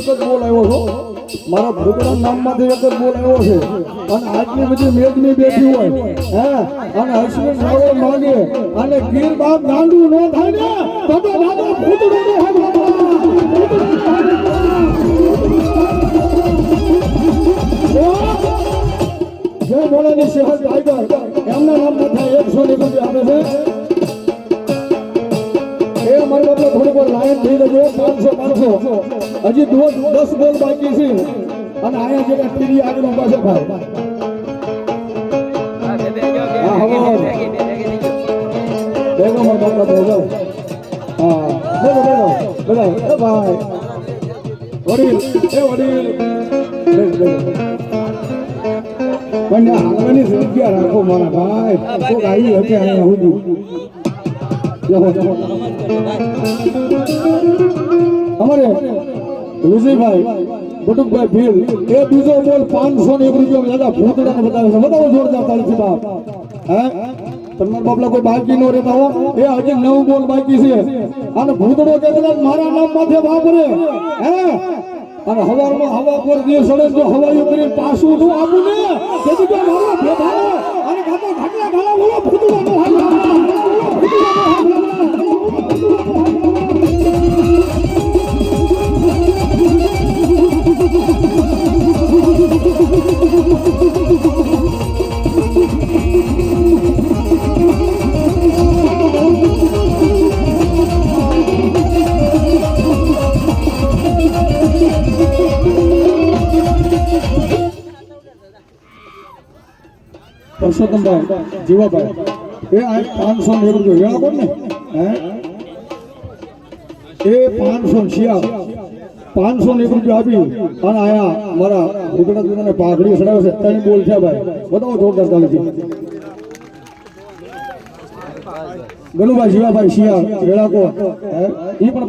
એક જ બોલ આવ્યો છો મારા ભૂતના નામમાંથી એક જ બોલ આવ્યો છે અને આટલી બધી મેદની બેઠી હોય હે અને અશ્વિન સાવર માંગે અને ગીર બાપ ગાંડું ન થાય ને તો દાદા ભૂતડો નો જય મોલાની શહેર ટાઈગર એમના નામમાં થાય 100 રૂપિયા આપે છે એ મારી બાપા થોડી વાર લાયન થઈ જજો 500 હજી 10 બોલ બાકી છે અને આયા જે ટીવી આગળ ઉભા છે ભાઈ હા હવે બેગો મારા બાપા બેગો હા બેગો એ ભાઈ વડીલ પણ હાલવાની જગ્યા રાખો મારા ભાઈ કોક આવી હતી અહીંયા સુધી અમારે વિજયભાઈ બટુકભાઈ ભીલ એ બીજો બોલ 501 રૂપિયા દાદા ભૂતડાને બતાવે છે બતાવો જોરદાર તાળીથી બાપ હે તમારા બાપલા કોઈ બાકી નો રહેતા હો એ હજી 9 બોલ બાકી છે અને ભૂતડો કે મારા નામ માથે વાપરે હે અને હવારમાં હવા પર જે સડે તો હવાયું કરી પાછું નું આપું ને તેથી તો મારો ભેભાવો અને ગાતો ઘાટલા ગાલા બોલો ભૂતડો નો પરસોત્તમભાઈ જીવાભાઈ એ આ 501 રૂપિયા કોણ ને હે એ 501 રૂપિયા આપી અને આયા મારા ઉગડા દુનાને પાઘડી સડાવે છે ત્રણ બોલ છે ભાઈ બતાવો જોરદાર તાલીથી ગનુભાઈ જીવાભાઈ શિયા વેળાકો હે એ પણ